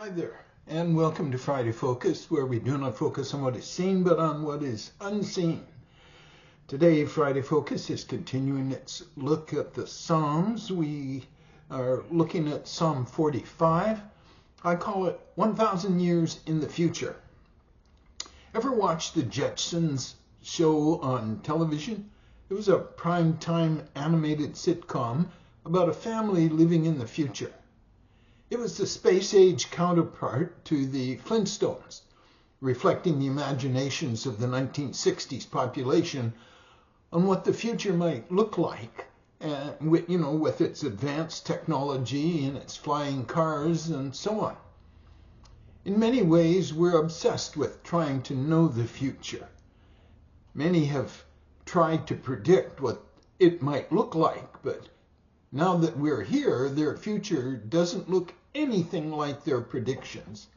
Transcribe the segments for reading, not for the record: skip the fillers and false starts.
Hi there, and welcome to Friday Focus, where we do not focus on what is seen, but on what is unseen. Today, Friday Focus is continuing its look at the Psalms. We are looking at Psalm 45. I call it 1,000 Years in the Future. Ever watch the Jetsons show on television? It was a prime-time animated sitcom about a family living in the future. It was the space-age counterpart to the Flintstones, reflecting the imaginations of the 1960s population on what the future might look like, with its advanced technology and its flying cars and so on. In many ways, we're obsessed with trying to know the future. Many have tried to predict what it might look like, but now that we're here, their future doesn't look anything like their predictions.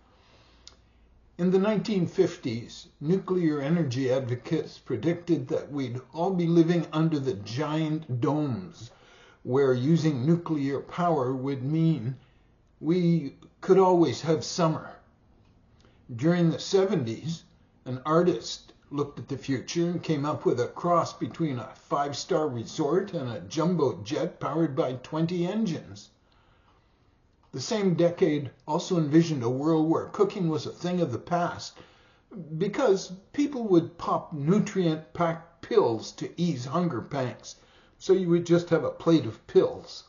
In the 1950s, nuclear energy advocates predicted that we'd all be living under the giant domes, where using nuclear power would mean we could always have summer. During the 70s, an artist looked at the future and came up with a cross between a 5-star resort and a jumbo jet powered by 20 engines. The same decade also envisioned a world where cooking was a thing of the past because people would pop nutrient-packed pills to ease hunger pangs, so you would just have a plate of pills.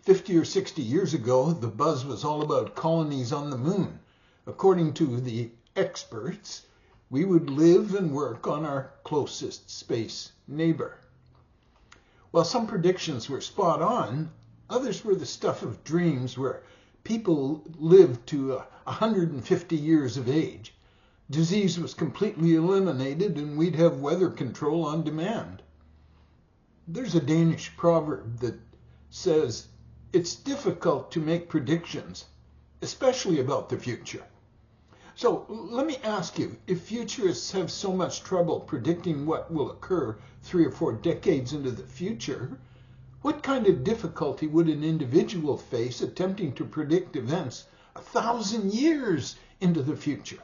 50 or 60 years ago, the buzz was all about colonies on the moon. According to the experts, we would live and work on our closest space neighbor. While some predictions were spot on, others were the stuff of dreams where people lived to 150 years of age. Disease was completely eliminated and we'd have weather control on demand. There's a Danish proverb that says it's difficult to make predictions, especially about the future. So let me ask you, if futurists have so much trouble predicting what will occur 3 or 4 decades into the future, what kind of difficulty would an individual face attempting to predict events 1,000 years into the future?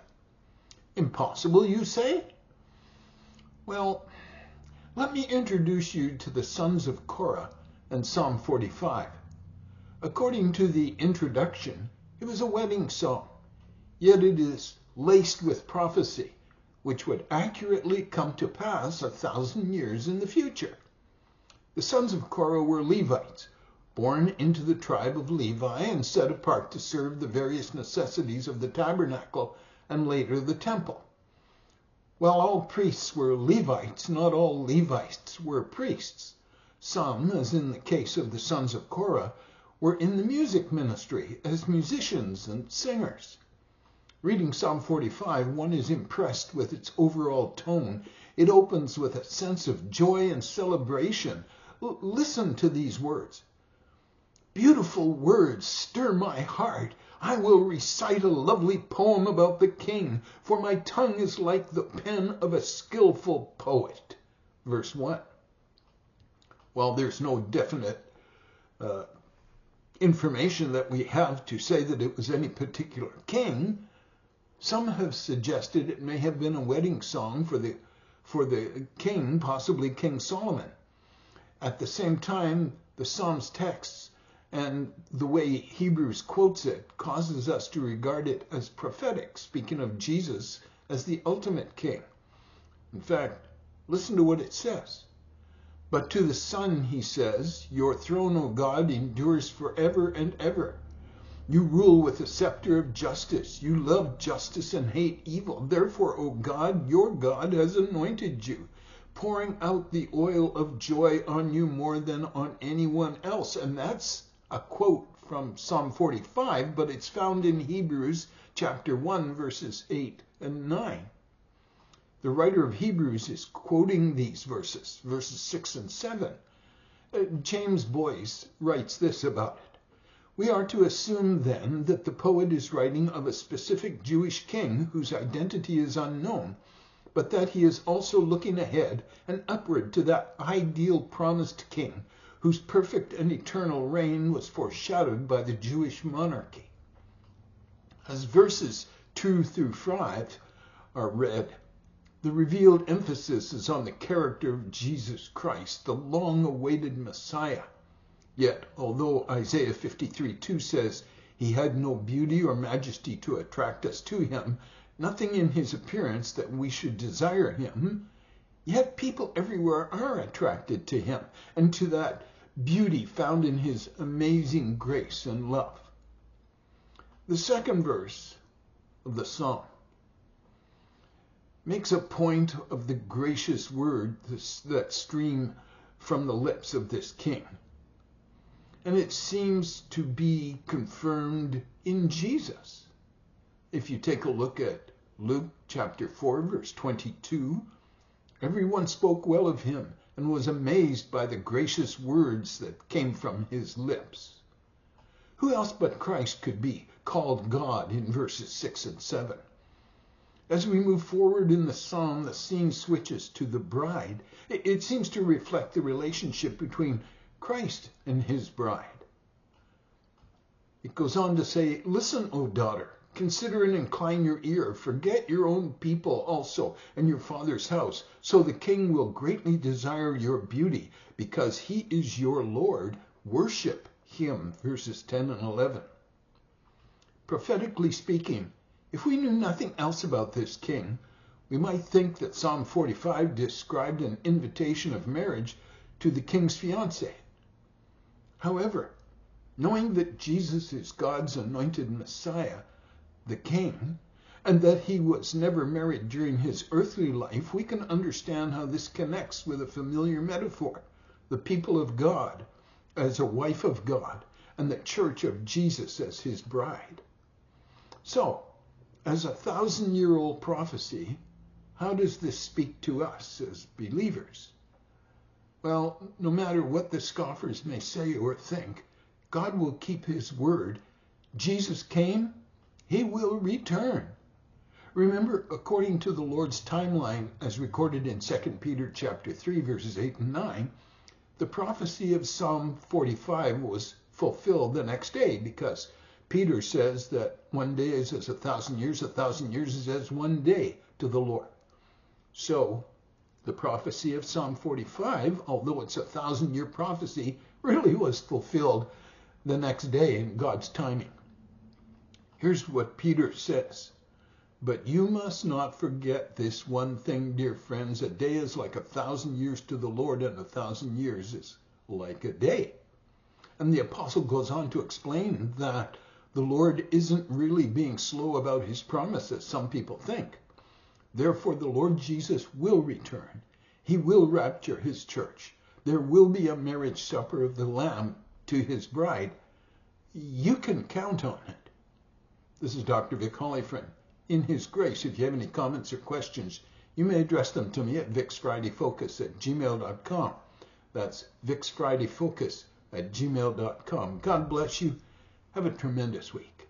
Impossible, you say? Well, let me introduce you to the sons of Korah and Psalm 45. According to the introduction, it was a wedding song. Yet it is laced with prophecy, which would accurately come to pass 1,000 years in the future. The sons of Korah were Levites, born into the tribe of Levi and set apart to serve the various necessities of the tabernacle and later the temple. While all priests were Levites, not all Levites were priests. Some, as in the case of the sons of Korah, were in the music ministry as musicians and singers. Reading Psalm 45, one is impressed with its overall tone. It opens with a sense of joy and celebration. Listen to these words. Beautiful words stir my heart. I will recite a lovely poem about the king, for my tongue is like the pen of a skillful poet. Verse 1. While there's no definite information that we have to say that it was any particular king, some have suggested it may have been a wedding song for the king, possibly King Solomon. At the same time, the Psalm's texts and the way Hebrews quotes it causes us to regard it as prophetic, speaking of Jesus as the ultimate king. In fact, listen to what it says. But to the Son, he says, your throne, O God, endures forever and ever. You rule with a scepter of justice. You love justice and hate evil. Therefore, O God, your God has anointed you, pouring out the oil of joy on you more than on anyone else. And that's a quote from Psalm 45, but it's found in Hebrews chapter 1, verses 8 and 9. The writer of Hebrews is quoting these verses 6 and 7. James Boyce writes this about it. We are to assume then that the poet is writing of a specific Jewish king whose identity is unknown, but that he is also looking ahead and upward to that ideal promised king whose perfect and eternal reign was foreshadowed by the Jewish monarchy. As verses 2 through 5 are read, the revealed emphasis is on the character of Jesus Christ, the long-awaited Messiah. Yet, although Isaiah 53:2 says he had no beauty or majesty to attract us to him, nothing in his appearance that we should desire him, yet people everywhere are attracted to him and to that beauty found in his amazing grace and love. The second verse of the psalm makes a point of the gracious words that stream from the lips of this king. And it seems to be confirmed in Jesus. If you take a look at Luke chapter 4, verse 22, everyone spoke well of him and was amazed by the gracious words that came from his lips. Who else but Christ could be called God in verses 6 and 7? As we move forward in the psalm, the scene switches to the bride. It seems to reflect the relationship between Christ and his bride. It goes on to say, "Listen, O daughter, consider and incline your ear. Forget your own people also and your father's house, so the king will greatly desire your beauty, because he is your Lord. Worship him." Verses 10 and 11. Prophetically speaking, if we knew nothing else about this king, we might think that Psalm 45 described an invitation of marriage to the king's fiancée. However, knowing that Jesus is God's anointed Messiah, the king, and that he was never married during his earthly life, we can understand how this connects with a familiar metaphor, the people of God as a wife of God, and the church of Jesus as his bride. So, as a 1,000-year-old prophecy, how does this speak to us as believers? Well, no matter what the scoffers may say or think, God will keep his word. Jesus came, he will return. Remember, according to the Lord's timeline, as recorded in 2 Peter chapter 3, verses 8 and 9, the prophecy of Psalm 45 was fulfilled the next day, because Peter says that one day is as 1,000 years is as one day to the Lord. So, the prophecy of Psalm 45, although it's a 1,000-year prophecy, really was fulfilled the next day in God's timing. Here's what Peter says: "But you must not forget this one thing, dear friends. A day is like 1,000 years to the Lord, and 1,000 years is like a day." And the apostle goes on to explain that the Lord isn't really being slow about his promise, as some people think. Therefore, the Lord Jesus will return. He will rapture his church. There will be a marriage supper of the Lamb to his bride. You can count on it. This is Dr. Vic Hollyfriend. In his grace, if you have any comments or questions, you may address them to me at vicsfridayfocus@gmail.com. That's vicsfridayfocus@gmail.com. God bless you. Have a tremendous week.